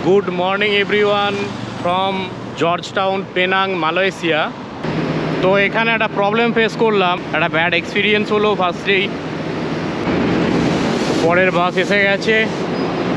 Good morning everyone from George town Penang Malaysia. তো এখানে একটা প্রবলেম ফেস করলাম, একটা ব্যাড এক্সপিরিয়েন্স হলো ফার্স্টেই। পরের বাস এসে গেছে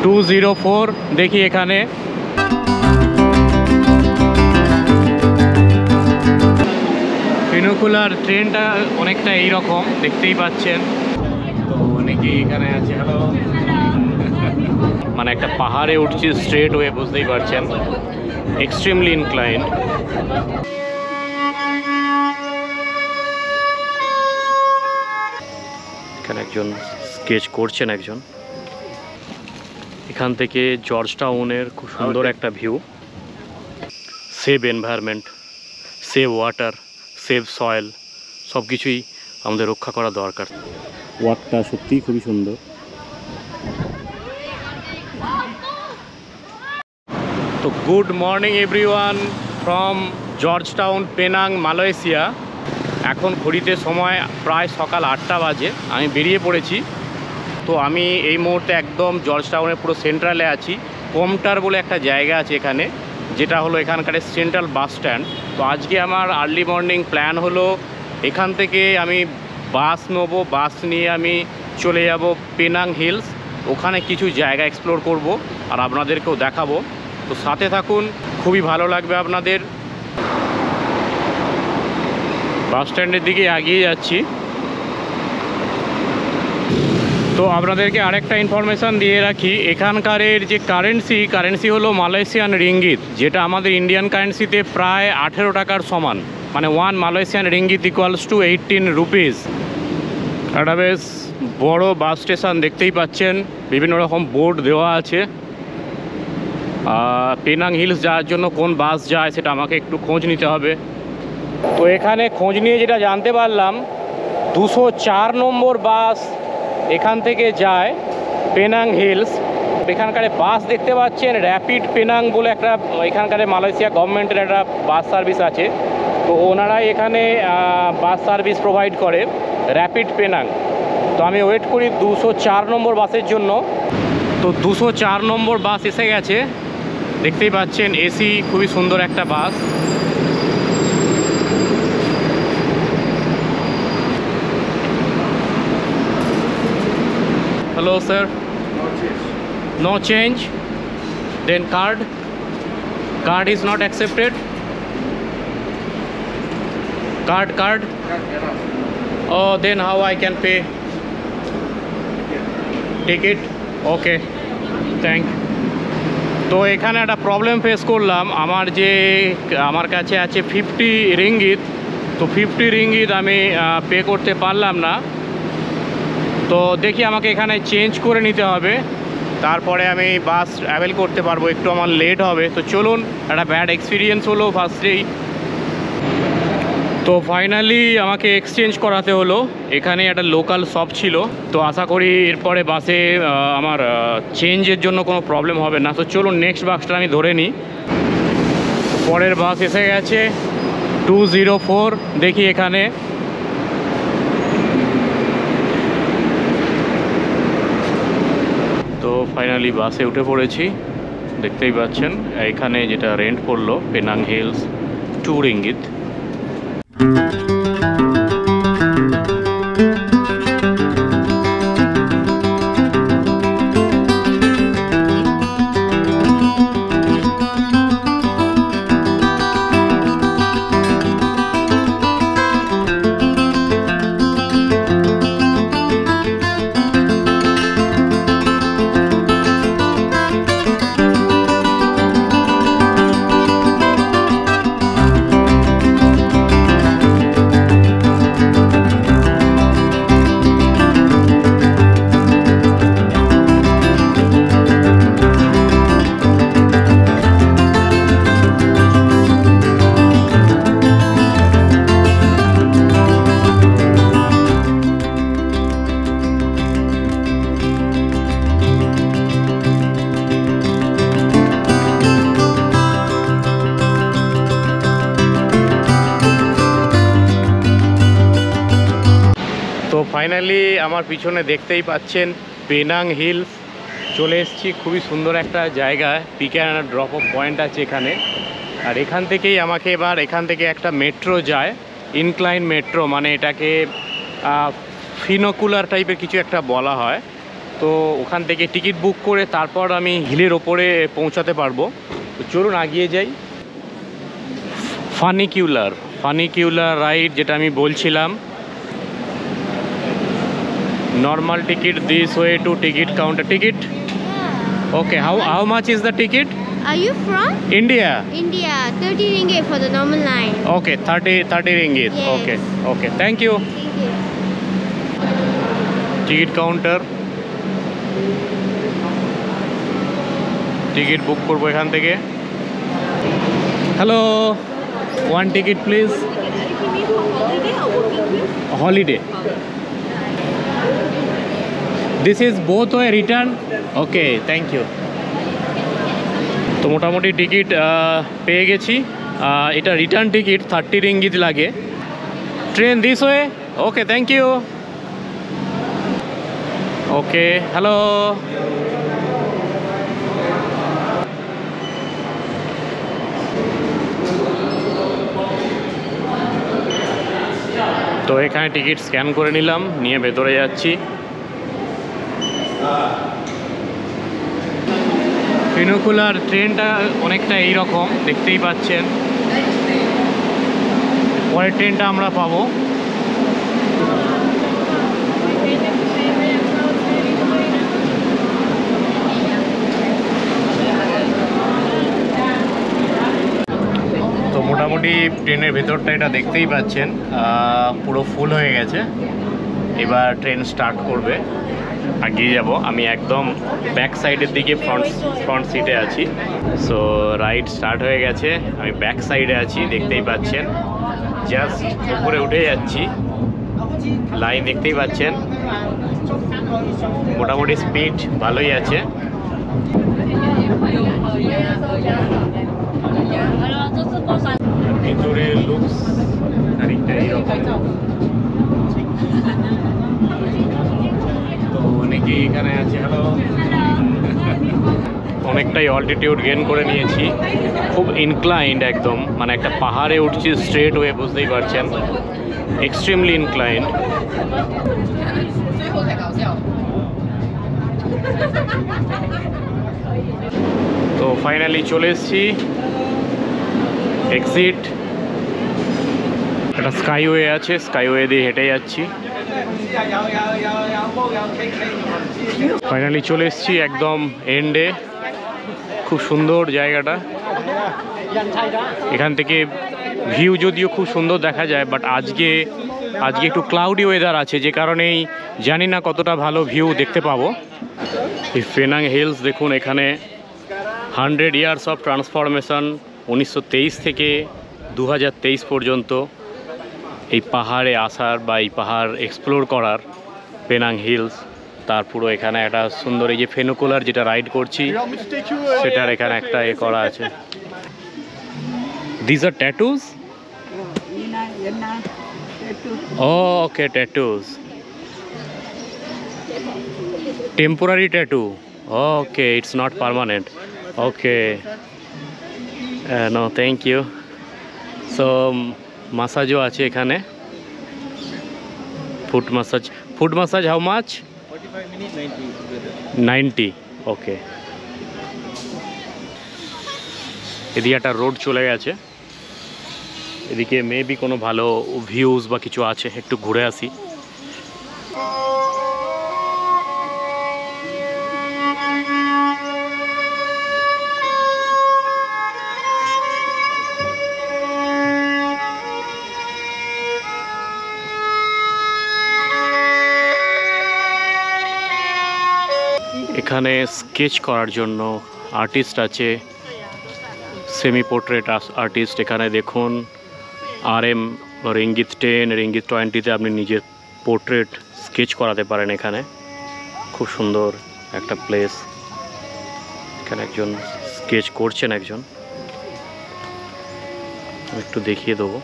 204। দেখি এখানে পিনুকুলার ট্রেনটা অনেকটা এইরকম দেখতেই পাচ্ছেন। তো অনেকেই এখানে আছে। হ্যালো, মানে একটা পাহাড়ে উঠছি স্ট্রেট ওয়ে, বুঝতেই পারছেন, এক্সট্রিমলি ইনক্লাইন্ড। এখানে একজন স্কেচ করছেন একজন। এখান থেকে জর্জ টাউনের খুব সুন্দর একটা view. Save environment, save water, save soil, সব কিছুই আমাদের রক্ষা করা দরকার। ওয়াকটা সত্যিই খুবই সুন্দর। তো good morning everyone from George town Penang Malaysia. এখন ঘড়িতে সময় প্রায় সকাল 8টা বাজে। আমি বেরিয়ে পড়েছি। তো আমি এই মুহূর্তে একদম জর্জ টাউনের পুরো সেন্ট্রালে আছি। কমটার বলে একটা জায়গা আছে এখানে, যেটা হলো এখানকার সেন্ট্রাল বাস স্ট্যান্ড। তো আজকে আমার আর্লি মর্নিং প্ল্যান হলো এখান থেকে আমি বাস নেব, বাস নিয়ে আমি চলে যাব পেনাং হিলস। ওখানে কিছু জায়গা এক্সপ্লোর করব আর আপনাদেরকেও দেখাবো। তো সাথে থাকুন, খুবই ভালো লাগবে আপনাদের। বাস স্ট্যান্ডের দিকে এগিয়ে যাচ্ছি। তো আপনাদেরকে আরেকটা ইনফরমেশান দিয়ে রাখি, এখানকারের যে কারেন্সি হলো মালয়েশিয়ান রিঙ্গিত, যেটা আমাদের ইন্ডিয়ান কারেন্সিতে প্রায় 18 টাকার সমান। মানে 1 Malaysian ringgit equals to 18 rupees. একটা বেশ বড় বাস স্টেশন দেখতেই পাচ্ছেন, বিভিন্ন রকম বোর্ড দেওয়া আছে। পেনাং হিলস যাওয়ার জন্য কোন বাস যায় সেটা আমাকে একটু খোঁজ নিতে হবে। তো এখানে খোঁজ নিয়ে যেটা জানতে পারলাম, 204 নম্বর বাস এখান থেকে যায় পেনাং হিলস। এখানকার বাস দেখতে পাচ্ছেন র্যাপিড পেনাং বলে একটা, এখানকার মালয়েশিয়া গভর্নমেন্টের একটা বাস সার্ভিস আছে। তো ওনারাই এখানে বাস সার্ভিস প্রোভাইড করে, র্যাপিড পেনাং। তো আমি ওয়েট করি 204 নম্বর বাসের জন্য। তো 204 নম্বর বাস এসে গেছে, দেখতেই পাচ্ছেন। এসি, খুবই সুন্দর একটা বাস। Hello sir. No change. Then card is not accepted. Card. Oh, then how I can pay? Ticket. Okay, thank you. তো এখানে একটা প্রবলেম ফেস করলাম। আমার কাছে আছে 50 রিঙ্গিত। তো 50 রিঙ্গিত আমি পে করতে পারলাম না। তো দেখি আমাকে এখানে চেঞ্জ করে নিতে হবে, তারপরে আমি বাস ট্রাভেল করতে পারবো। একটু আমার লেট হবে। তো চলুন, একটা ব্যাড এক্সপিরিয়েন্স হলো ফার্স্টেই। তো ফাইনালি আমাকে এক্সচেঞ্জ করাতে হলো। এখানে একটা লোকাল শপ ছিল। তো আশা করি এরপরে বাসে আমার চেঞ্জের জন্য কোনো প্রবলেম হবে না। তো চলুন নেক্সট বাসটা আমি ধরে নিই। পরের বাস এসে গেছে 204। দেখি এখানে তো ফাইনালি বাসে উঠে পড়েছি। দেখতেই পাচ্ছেন এখানে যেটা রেন্ট পড়লো পেনাং হিলস 2 রিঙ্গিত। তো ফাইনালি আমার পিছনে দেখতেই পাচ্ছেন পেনাং হিলস চলে এসেছি খুবই সুন্দর একটা জায়গায়, pick and drop off point আছে এখানে। আর এখান থেকেই আমাকে এবার এখান থেকে একটা মেট্রো যায়, ইনক্লাইন মেট্রো, মানে এটাকে ফিনোকুলার টাইপের কিছু একটা বলা হয়। তো ওখান থেকে টিকিট বুক করে তারপর আমি হিলের ওপরে পৌঁছাতে পারবো। তো চলুন আগিয়ে যাই। ফানিকিউলার রাইড যেটা আমি বলছিলাম। Normal ticket this way to ticket counter ticket. Okay, how much is the ticket? Are you from? India. India. 30 ringgit for the normal line. Okay, 30 ringgit. Yes. Okay. Thank you. Thank you. Ticket counter, ticket book করবো এখান থেকে। Hello, one ticket please. Holiday. This is both way return. Okay, thank you. তো মোটামুটি ticket পেয়ে গেছি। এটা return ticket, 30 ringgit লাগে। Train this way. Okay, thank you. Okay, hello. তো এখানে টিকিট স্ক্যান করে নিলাম, নিয়ে ভেতরে যাচ্ছি। ফিনোকুলার ট্রেনটা অনেকটা এইরকম, দেখতেই পাচ্ছেন। পরের ট্রেনটা আমরা পাবো। তো মোটামুটি ট্রেনের ভেতরটা এটা দেখতেই পাচ্ছেন, পুরো ফুল হয়ে গেছে। এবার ট্রেন স্টার্ট করবে, আগিয়ে যাব। আমি একদম ব্যাক সাইডের দিকে ফ্রন্ট সিটে আছি। সো রাইড স্টার্ট হয়ে গেছে, আমি ব্যাক সাইডে আছি, দেখতেই পাচ্ছেন। জাস্ট উপরে উঠে যাচ্ছি, লাইন দেখতেই পাচ্ছেন। মোটামুটি স্পিড ভালোই আছে। ভিতরে লুকস খানিকটা এইরকম। তো অনেকেই এখানে আছে। হ্যালো। অনেকটাই অল্টিটিউড গেইন করে নিয়েছি, খুব ইনক্লাইন্ড একদম, মানে একটা পাহাড়ে উঠছি স্ট্রেট ওয়ে, বুঝতেই পারছেন, এক্সট্রিমলি ইনক্লাইন্ড। তো ফাইনালি চলে এসেছি, এক্সিট। একটা স্কাইওয়ে আছে, স্কাইওয়ে দিয়ে হেঁটে যাচ্ছি। ফাইনালি চলে এসেছি একদম এন্ডে। খুব সুন্দর জায়গাটা, এখান থেকে ভিউ যদিও খুব সুন্দর দেখা যায়, বাট আজকে একটু ক্লাউডি ওয়েদার আছে, যে কারণেই জানি না কতটা ভালো ভিউ দেখতে পাবো। এই পেনাং হিলস দেখুন, এখানে 100 ইয়ার্স অফ ট্রান্সফরমেশন, 1923 থেকে 2023 পর্যন্ত এই পাহাড়ে আসার বা এই পাহাড় এক্সপ্লোর করার, পেনাং হিলস। তার পুরো এখানে একটা সুন্দর, এই যে ফেনোকুলার যেটা রাইড করছি সেটার এখানে একটা এ করা আছে। This are tattoos? Okay, tattoos, temporary tattoo. Okay, it's not permanent. Okay, no thank you. So মাসাজও আছে এখানে, foot massage. How much? 45 minutes 90। Okay, এদিকে একটা রোড চলে গেছে, এদিকে মেবি কোনো ভালো ভিউজ বা কিছু আছে, একটু ঘুরে আসি। এখানে স্কেচ করার জন্য আর্টিস্ট আছে, সেমি পোর্ট্রেট আর্টিস্ট। এখানে দেখুন RM রিঙ্গিত 10, রিঙ্গিত 20-তে আপনি নিজের পোর্ট্রেট স্কেচ করাতে পারেন। এখানে খুব সুন্দর একটা প্লেস। এখানে একজন স্কেচ করছেন, একজন, একটু দেখিয়ে দেবো।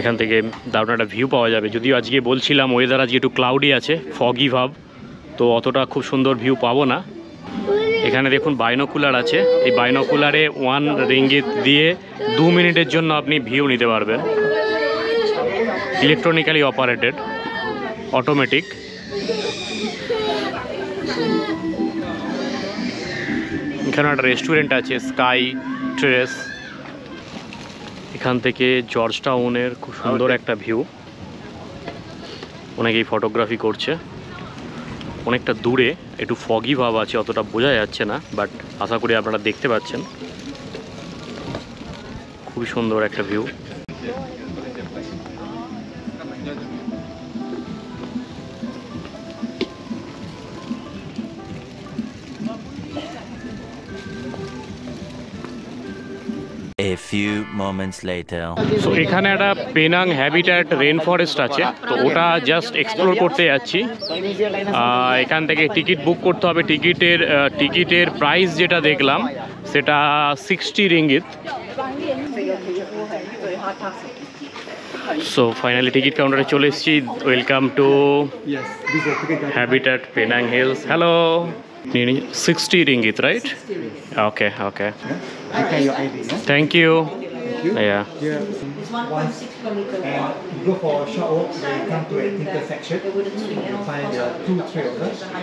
এখান থেকে দারুণ একটা ভিউ পাওয়া যাবে। যদিও আজকে বলছিলাম ওয়েদার আজকে একটু ক্লাউডি আছে, ফগি ভাব, তো অতটা খুব সুন্দর ভিউ পাবো না। এখানে দেখুন বাইনোকুলার আছে, এই বাইনোকুলারে 1 রিঙ্গিত দিয়ে 2 মিনিটের জন্য আপনি ভিউ নিতে পারবেন। Electronically operated, automatic. এখানে একটা রেস্টুরেন্ট আছে, স্কাই টেরেস। এখান থেকে জর্জ টাউনের খুব সুন্দর একটা ভিউ, অনেকেই ফটোগ্রাফি করছে। অনেকটা দূরে, একটু ফগি ভাব আছে, অতটা বোঝা যাচ্ছে না, বাট আশা করি আপনারা দেখতে পাচ্ছেন। খুবই সুন্দর একটা view. A few moments later. So এখানে একটা পেনাং হ্যাবিট্যাট রেন ফরেস্ট আছে, তো ওটা জাস্ট এক্সপ্লোর করতে যাচ্ছি। এখান থেকে টিকিট বুক করতে হবে। টিকিটের প্রাইস যেটা দেখলাম সেটা 60 রিঙ্গিত। সো ফাইনালি টিকিট কাউন্টারে চলে এসেছি। Welcome to habitat Penang hills. Hello, 60 ringgit, right? Okay, okay. Okay, your ID. Yeah? Thank you. Yeah. Yeah. And go for a short walk. When you come to an intersection, you'll find there are 2 trails.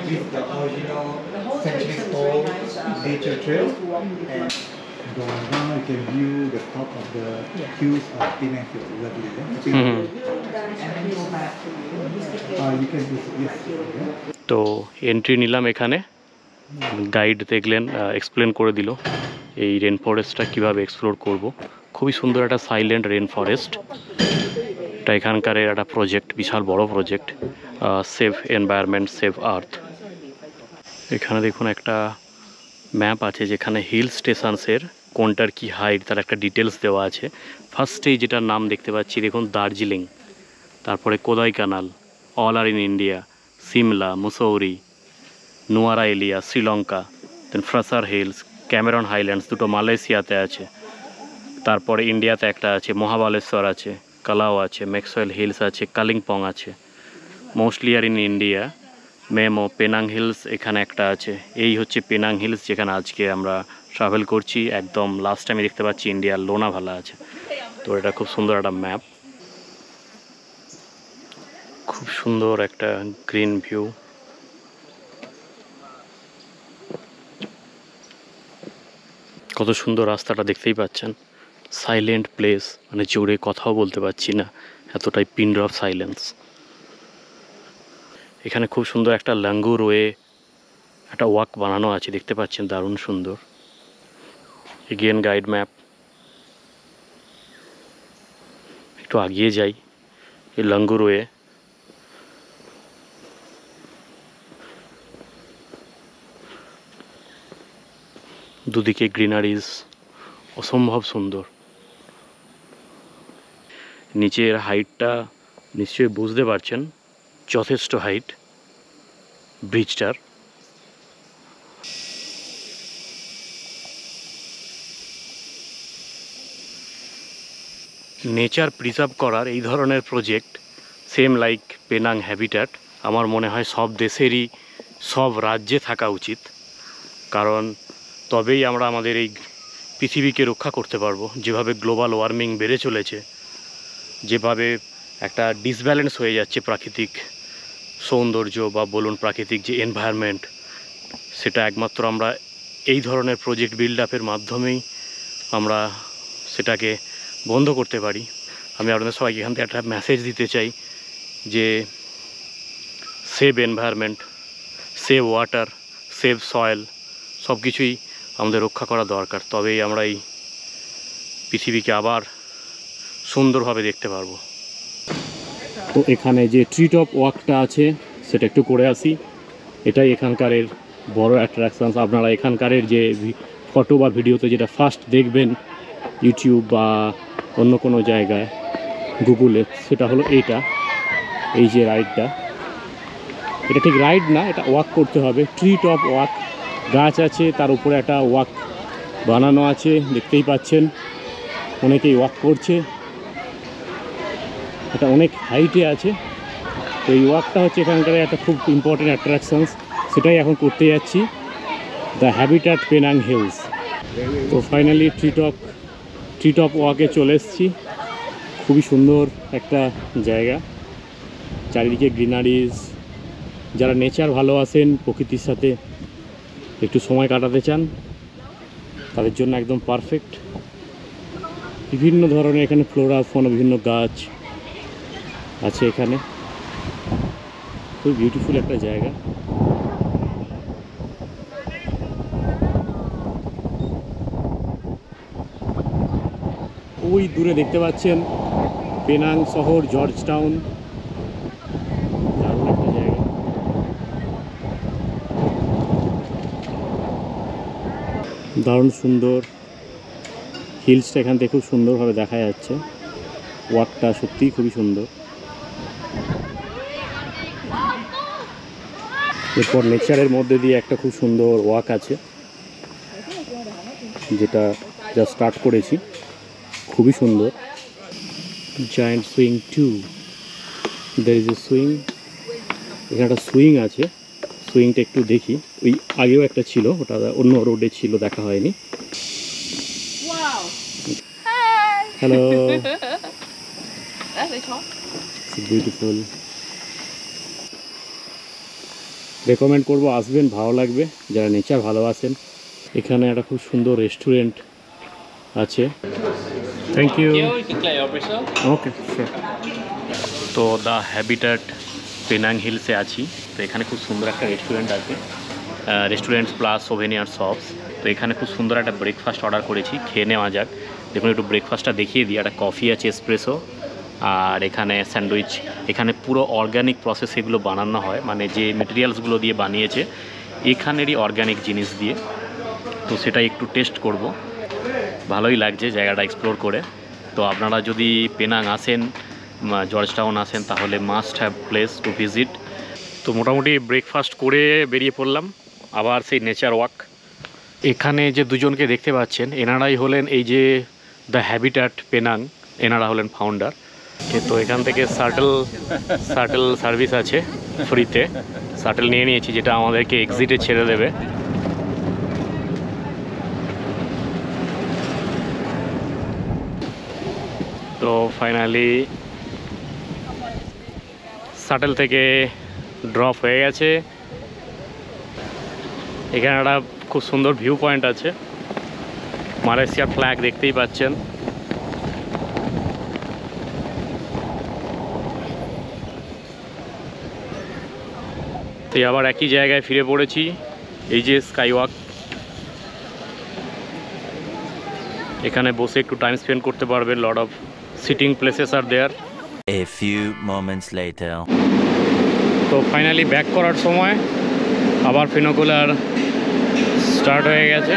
This is the original centuries-old nature trail, and going down you can view the top of the hills of Penang Hill. Lovely. Yeah? You can visit. Yes. Yeah? তো entry নিলাম এখানে, guide দেখলেন, explain করে দিল এই rain ফরেস্টটা কীভাবে explore করব। খুবই সুন্দর একটা সাইলেন্ট রেন ফরেস্ট। এটা এখানকার একটা প্রজেক্ট, বিশাল বড় project, save environment, save earth. এখানে দেখুন একটা ম্যাপ আছে যেখানে হিল স্টেশনসের কোনটার কি হাইট তার একটা ডিটেলস দেওয়া আছে। ফার্স্টেই যেটার নাম দেখতে পাচ্ছি দেখুন দার্জিলিং, তারপরে Kodaikanal, all are in India, Shimla, Mussoorie, Nuwara Eliya, Sri Lanka, then Fraser Hills, Cameron Highlands, দুটো মালয়েশিয়াতে আছে। তারপরে ইন্ডিয়াতে একটা আছে, মহাবালেশ্বর আছে, কালাও আছে, ম্যাক্সওয়েল হিলস আছে, কালিম্পং আছে। মোস্টলি আর ইন ইন্ডিয়া, মেমো, পেনাং হিলস এখানে একটা আছে। এই হচ্ছে পেনাং হিলস যেখানে আজকে আমরা ট্রাভেল করছি। একদম লাস্ট টাইমে দেখতে পাচ্ছি ইন্ডিয়ার লোনাভালা আছে। তো এটা খুব সুন্দর একটা ম্যাপ, খুব সুন্দর একটা গ্রিন ভিউ। কত সুন্দর রাস্তাটা দেখতেই পাচ্ছেন। সাইলেন্ট প্লেস, মানে জোরে কথাও বলতে পারছি না, এতটাই পিন ড্রপ সাইলেন্স। এখানে খুব সুন্দর একটা লাঙ্গুর ওয়ে, একটা ওয়াক বানানো আছে, দেখতে পাচ্ছেন, দারুণ সুন্দর। Again guide map. একটু আগিয়ে যাই, এই লাঙ্গুর ওয়ে। দুদিকে গ্রিনারিজ, অসম্ভব সুন্দর। নিচের হাইটটা নিশ্চয়ই বুঝতে পারছেন, যথেষ্ট হাইট ব্রিজটার। নেচার প্রিজার্ভ করার এই ধরনের project, same like Penang habitat, আমার মনে হয় সব দেশেরই, সব রাজ্যে থাকা উচিত। কারণ তবেই আমরা আমাদের এই পৃথিবীকে রক্ষা করতে পারবো। যেভাবে গ্লোবাল ওয়ার্মিং বেড়ে চলেছে, যেভাবে একটা ডিসব্যালেন্স হয়ে যাচ্ছে প্রাকৃতিক সৌন্দর্য বা বলুন প্রাকৃতিক যে এনভায়রনমেন্ট, সেটা একমাত্র আমরা এই ধরনের প্রজেক্ট বিল্ড আপের মাধ্যমেই আমরা সেটাকে বন্ধ করতে পারি। আমি আপনাদের সবাইকে এখান থেকে একটা মেসেজ দিতে চাই যে save environment, save water, save soil, সব কিছুই আমাদের রক্ষা করা দরকার। তবেই আমরা এই পৃথিবীকে আবার সুন্দরভাবে দেখতে পারবো। তো এখানে যে ট্রি টপ ওয়াকটা আছে সেটা একটু করে আসি। এটাই এখানকারের বড় অ্যাট্রাকশানস। আপনারা এখানকারের যে ফটো বা ভিডিওতে যেটা ফার্স্ট দেখবেন ইউটিউব বা অন্য কোনো জায়গায় গুগলে, সেটা হলো এইটা, এই যে রাইডটা। এটা ঠিক রাইড না, এটা ওয়াক করতে হবে, ট্রি টপ ওয়াক। গাছ আছে, তার উপরে একটা ওয়াক বানানো আছে, দেখতেই পাচ্ছেন, অনেকেই ওয়াক করছে। এটা অনেক হাইটে আছে। তো এই ওয়াকটা হচ্ছে এখানকার একটা খুব ইম্পর্টেন্ট অ্যাট্রাকশনস, সেটাই এখন করতে যাচ্ছি, দ্য হ্যাবিট্যাট পেনাং হিলস। তো ফাইনালি ট্রি টপ ওয়াকে চলে এসেছি। খুবই সুন্দর একটা জায়গা, চারিদিকে গ্রিনারিজ। যারা নেচার ভালোবাসেন, প্রকৃতির সাথে একটু সময় কাটাতে চান, তাদের জন্য একদম পারফেক্ট। বিভিন্ন ধরনের এখানে ফ্লোরা ফোনা, বিভিন্ন গাছ আছে এখানে। খুব বিউটিফুল একটা জায়গা। ওই দূরে দেখতে পাচ্ছেন পেনাং শহর, জর্জ টাউন। দারুণ একটা জায়গা। দারুণ সুন্দর হিলসটা এখান থেকে খুব সুন্দরভাবে দেখা যাচ্ছে। ওয়াকটা সত্যিই খুবই সুন্দর। এরপর নেচারের মধ্যে দিয়ে একটা খুব সুন্দর ওয়াক আছে, যেটা যা স্টার্ট করেছি। খুবই সুন্দর। Giant swing 2, there is a swing. এখানে একটা সুইং আছে, সুইংটা একটু দেখি। ওই আগেও একটা ছিল, ওটা অন্য রোডে ছিল, দেখা হয়নি। Hello, beautiful. রেকমেন্ড করবো, আসবেন, ভালো লাগবে যারা নেচার ভালোবাসেন। এখানে একটা খুব সুন্দর রেস্টুরেন্ট আছে। Thank you. Okay, sure. তো দ্য হ্যাবিট্যাট পেনাং হিলসে আছি। তো এখানে খুব সুন্দর একটা রেস্টুরেন্ট আছে, রেস্টুরেন্টস প্লাস সোভেনিয়ার শপস। তো এখানে খুব সুন্দর একটা ব্রেকফাস্ট অর্ডার করেছি, খেয়ে নেওয়া যাক। দেখুন একটু ব্রেকফাস্টটা দেখিয়ে দিই। একটা কফি আছে, এসপ্রেসো, আর এখানে স্যান্ডউইচ। এখানে পুরো অর্গ্যানিক প্রসেস এগুলো বানানো হয়, মানে যে মেটেরিয়ালসগুলো দিয়ে বানিয়েছে এখানেরই অর্গ্যানিক জিনিস দিয়ে। তো সেটা একটু টেস্ট করব। ভালোই লাগছে জায়গাটা এক্সপ্লোর করে। তো আপনারা যদি পেনাং আসেন, জর্জ টাউন আসেন, তাহলে must have place to visit. তো মোটামুটি ব্রেকফাস্ট করে বেরিয়ে পড়লাম আবার সেই নেচার ওয়াক। এখানে যে দুজনকে দেখতে পাচ্ছেন, এনারাই হলেন এই যে দ্য হ্যাবিট্যাট পেনাং, এনারা হলেন ফাউন্ডার। তো এখান থেকে শাটল সার্ভিস আছে ফ্রিতে। শাটল নিয়ে নিয়েছি, যেটা আমাদেরকে এক্সিটে ছেড়ে দেবে। তো ফাইনালি শাটল থেকে ড্রপ হয়ে গেছে। এখানে একটা খুব সুন্দর ভিউ পয়েন্ট আছে, মালয়েশিয়ার ফ্ল্যাগ দেখতেই পাচ্ছেন। তো আবার একই জায়গায় ফিরে পড়েছি, এই যে স্কাই ওয়াক। এখানে বসে একটু টাইম স্পেন্ড করতে পারবেন, lot of sitting places are there. A few moments later. তো ফাইনালি ব্যাক করার সময় আবার ফিনোকুলার স্টার্ট হয়ে গেছে।